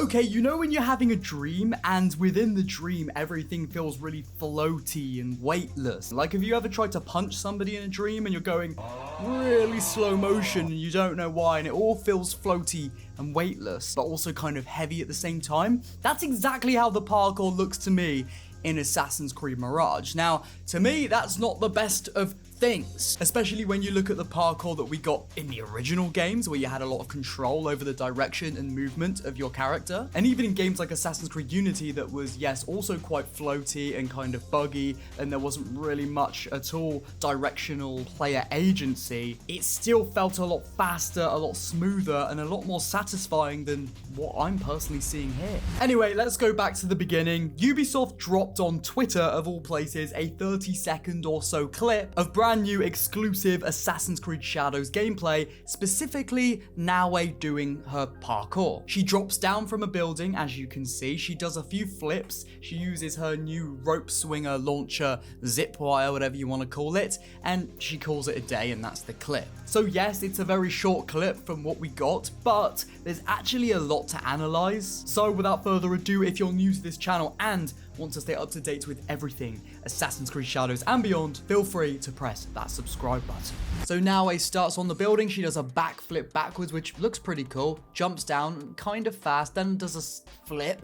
Okay, you know when you're having a dream and within the dream everything feels really floaty and weightless? Like, have you ever tried to punch somebody in a dream and you're going really slow motion and you don't know why, and it all feels floaty and weightless, but also kind of heavy at the same time? That's exactly how the parkour looks to me in Assassin's Creed Mirage. Now, to me, that's not the best of things, especially when you look at the parkour that we got in the original games, where you had a lot of control over the direction and movement of your character. And even in games like Assassin's Creed Unity, that was, yes, also quite floaty and kind of buggy, and there wasn't really much at all directional player agency, it still felt a lot faster, a lot smoother, and a lot more satisfying than what I'm personally seeing here. Anyway, let's go back to the beginning. Ubisoft dropped on Twitter, of all places, a 30-second or so clip of brand new exclusive Assassin's Creed Shadows gameplay, specifically Naoe doing her parkour. She drops down from a building, as you can see. She does a few flips. She uses her new rope swinger launcher, zip wire, whatever you want to call it, and she calls it a day, and that's the clip. So yes, it's a very short clip from what we got, but there's actually a lot to analyze. So without further ado, if you're new to this channel and want to stay up to date with everything Assassin's Creed Shadows and beyond, feel free to press that subscribe button. So Naoe starts on the building. She does a backflip backwards, which looks pretty cool. Jumps down kind of fast, then does a flip,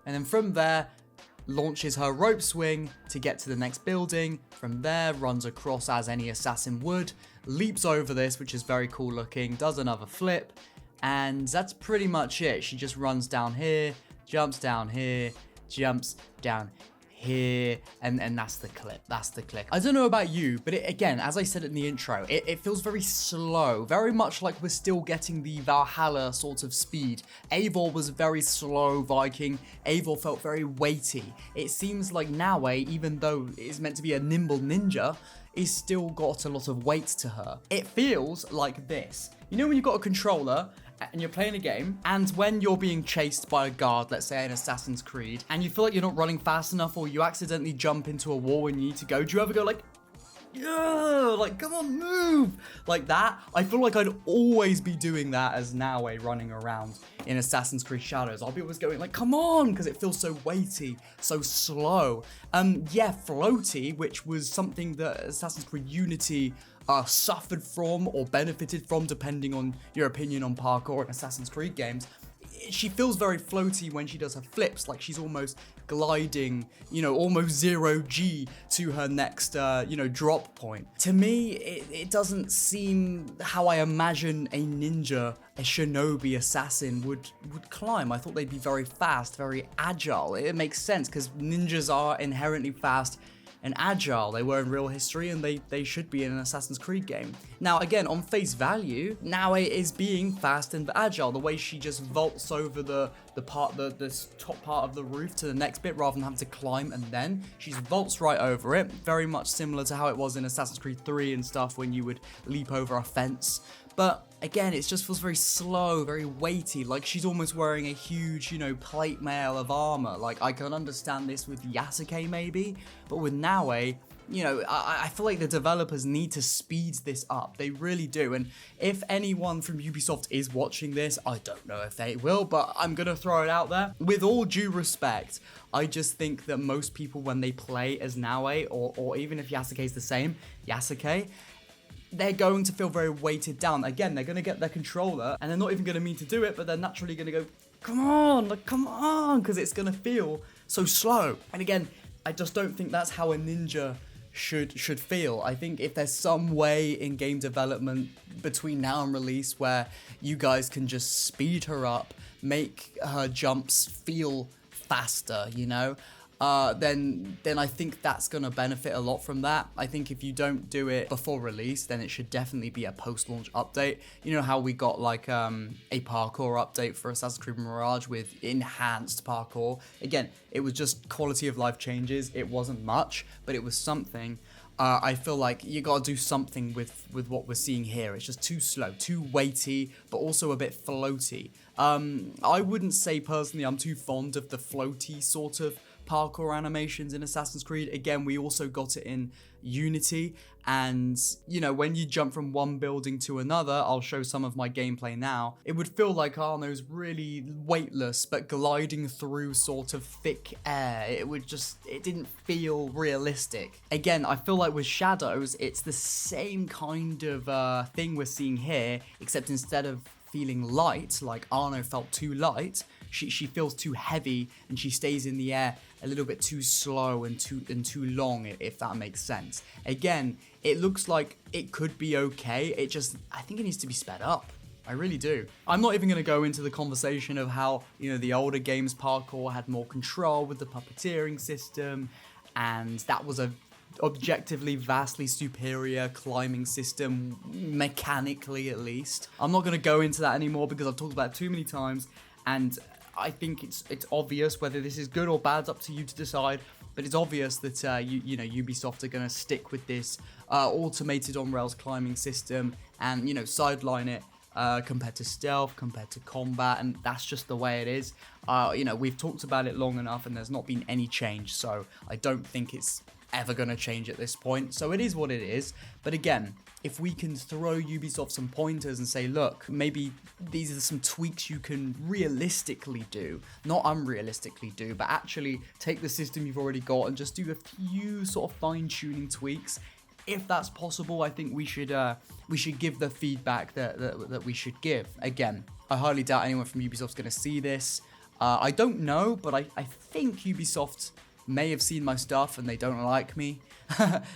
and then from there launches her rope swing to get to the next building. From there, runs across as any assassin would, leaps over this, which is very cool looking, does another flip, and that's pretty much it. She just runs down here, jumps down here, jumps down here, and that's the clip. That's the clip. I don't know about you, but again, as I said in the intro, it feels very slow, very much like we're still getting the Valhalla sort of speed. Eivor was very slow Viking. Eivor felt very weighty. It seems like Naoe, even though it's meant to be a nimble ninja, is still got a lot of weight to her. It feels like this. You know when you've got a controller and you're playing a game, and when you're being chased by a guard, let's say in Assassin's Creed, and you feel like you're not running fast enough, or you accidentally jump into a wall when you need to go, do you ever go like, yeah, like, come on, move, like that? I feel like I'd always be doing that as Naoe running around in Assassin's Creed Shadows. I'll be always going like, come on, because it feels so weighty, so slow. Yeah, floaty, which was something that Assassin's Creed Unity suffered from or benefited from, depending on your opinion on parkour in Assassin's Creed games. She feels very floaty when she does her flips, like she's almost gliding, you know, almost 0G to her next, drop point. To me, it doesn't seem how I imagine a ninja, a shinobi assassin would climb. I thought they'd be very fast, very agile. It makes sense because ninjas are inherently fast and agile. They were in real history, and they should be in an Assassin's Creed game. Now, again, on face value, Naoe is being fast and agile. The way she just vaults over the top part of the roof to the next bit, rather than having to climb, and then she just vaults right over it. Very much similar to how it was in Assassin's Creed 3 and stuff, when you would leap over a fence. But again, it just feels very slow, very weighty, like she's almost wearing a huge, plate mail of armor. Like, I can understand this with Yasuke maybe, but with Naoe, I feel like the developers need to speed this up. They really do. And if anyone from Ubisoft is watching this, I don't know if they will, but I'm going to throw it out there. With all due respect, I just think that most people, when they play as Naoe, or even if Yasuke is the same, Yasuke, they're going to feel very weighted down. Again, they're going to get their controller, and they're not even going to mean to do it, but they're naturally going to go, come on, because it's going to feel so slow. And again, I just don't think that's how a ninja should feel. I think if there's some way in game development between now and release where you guys can just speed her up, make her jumps feel faster, then I think that's going to benefit a lot from that. I think if you don't do it before release, then it should definitely be a post-launch update. You know how we got like a parkour update for Assassin's Creed Mirage with enhanced parkour. Again, it was just quality of life changes. It wasn't much, but it was something. I feel like you got to do something with what we're seeing here. It's just too slow, too weighty, but also a bit floaty. I wouldn't say personally I'm too fond of the floaty sort of parkour animations in Assassin's Creed. Again, we also got it in Unity, and you know, when you jump from one building to another, I'll show some of my gameplay now, it would feel like Arno's really weightless but gliding through sort of thick air. It didn't feel realistic. Again, I feel like with shadows, it's the same kind of thing we're seeing here, except instead of feeling light, like Arno felt too light, she feels too heavy, and she stays in the air a little bit too slow and too long, if that makes sense. Again, it looks like it could be okay. I think it needs to be sped up. I really do. I'm not even going to go into the conversation of how, you know, the older games Parkour had more control with the puppeteering system, and that was a objectively vastly superior climbing system, mechanically at least. I'm not going to go into that anymore because I've talked about it too many times, and I think it's obvious. Whether this is good or bad, it's up to you to decide, but it's obvious that you know, Ubisoft are going to stick with this automated on-rails climbing system and, you know, sideline it compared to stealth, compared to combat, and that's just the way it is. You know, we've talked about it long enough and there's not been any change, so I don't think it's ever going to change at this point. So it is what it is. But again, if we can throw Ubisoft some pointers and say, look, maybe these are some tweaks you can realistically do, not unrealistically do, but actually take the system you've already got and just do a few sort of fine-tuning tweaks. If that's possible, I think we should give the feedback that we should give. Again, I highly doubt anyone from Ubisoft's going to see this. I don't know, but I think Ubisoft may have seen my stuff and they don't like me.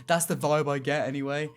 That's the vibe I get anyway.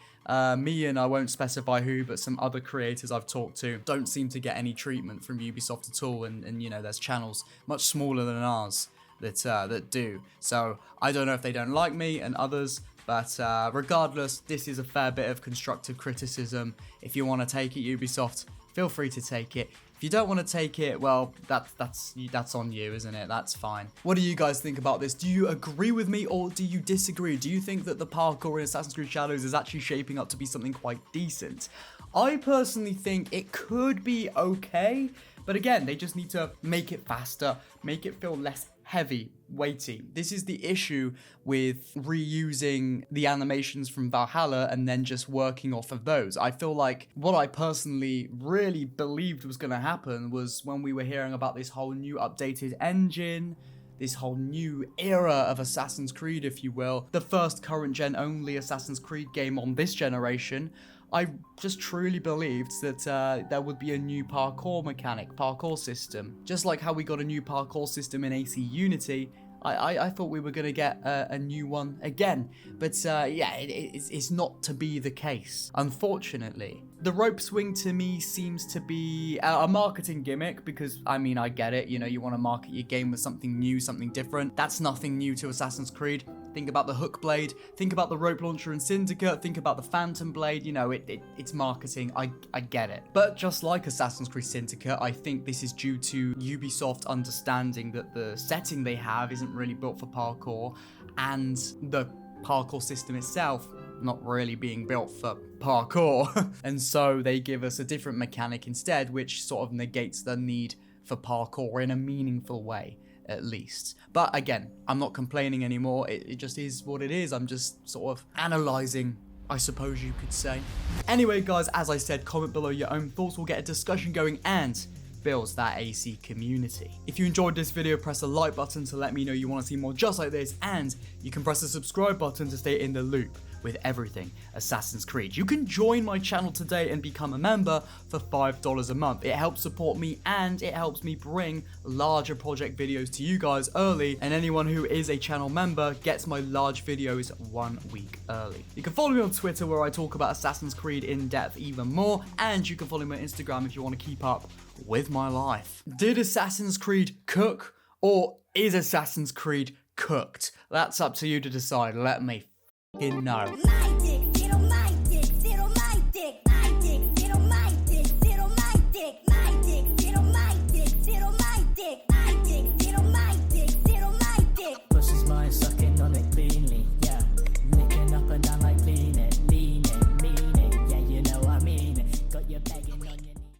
Me and I won't specify who, but some other creators I've talked to don't seem to get any treatment from Ubisoft at all. And you know, there's channels much smaller than ours that do. So I don't know if they don't like me and others. But regardless, this is a fair bit of constructive criticism. If you want to take it, Ubisoft, feel free to take it. If you don't want to take it, well, that's on you, isn't it? That's fine. What do you guys think about this? Do you agree with me or do you disagree? Do you think that the parkour in Assassin's Creed Shadows is actually shaping up to be something quite decent? I personally think it could be okay, but again, they just need to make it faster, make it feel less heavy, weighty. This is the issue with reusing the animations from Valhalla and then just working off of those. I feel like what I personally really believed was going to happen was when we were hearing about this whole new updated engine, this whole new era of Assassin's Creed, if you will, the first current gen only Assassin's Creed game on this generation, I just truly believed that there would be a new parkour mechanic, parkour system. Just like how we got a new parkour system in AC Unity, I thought we were going to get a new one again. But yeah, it's not to be the case, unfortunately. The rope swing to me seems to be a marketing gimmick because, I mean, I get it. You know, you want to market your game with something new, something different. That's nothing new to Assassin's Creed. Think about the hook blade, think about the rope launcher in Syndicate, think about the phantom blade, you know, it's marketing, I get it. But just like Assassin's Creed Syndicate, I think this is due to Ubisoft understanding that the setting they have isn't really built for parkour, and the parkour system itself not really being built for parkour. And so they give us a different mechanic instead, which sort of negates the need for parkour in a meaningful way, at least. But again, I'm not complaining anymore. It just is what it is. I'm just sort of analyzing, I suppose you could say. Anyway, guys, as I said, comment below your own thoughts. We'll get a discussion going and builds that AC community. If you enjoyed this video, press the like button to let me know you want to see more just like this, and you can press the subscribe button to stay in the loop with everything Assassin's Creed. You can join my channel today and become a member for $5 a month. It helps support me and it helps me bring larger project videos to you guys early, and anyone who is a channel member gets my large videos 1 week early. You can follow me on Twitter where I talk about Assassin's Creed in depth even more, and you can follow me on Instagram if you want to keep up with my life. Did Assassin's Creed cook, or is Assassin's Creed cooked? That's up to you to decide. Let me know.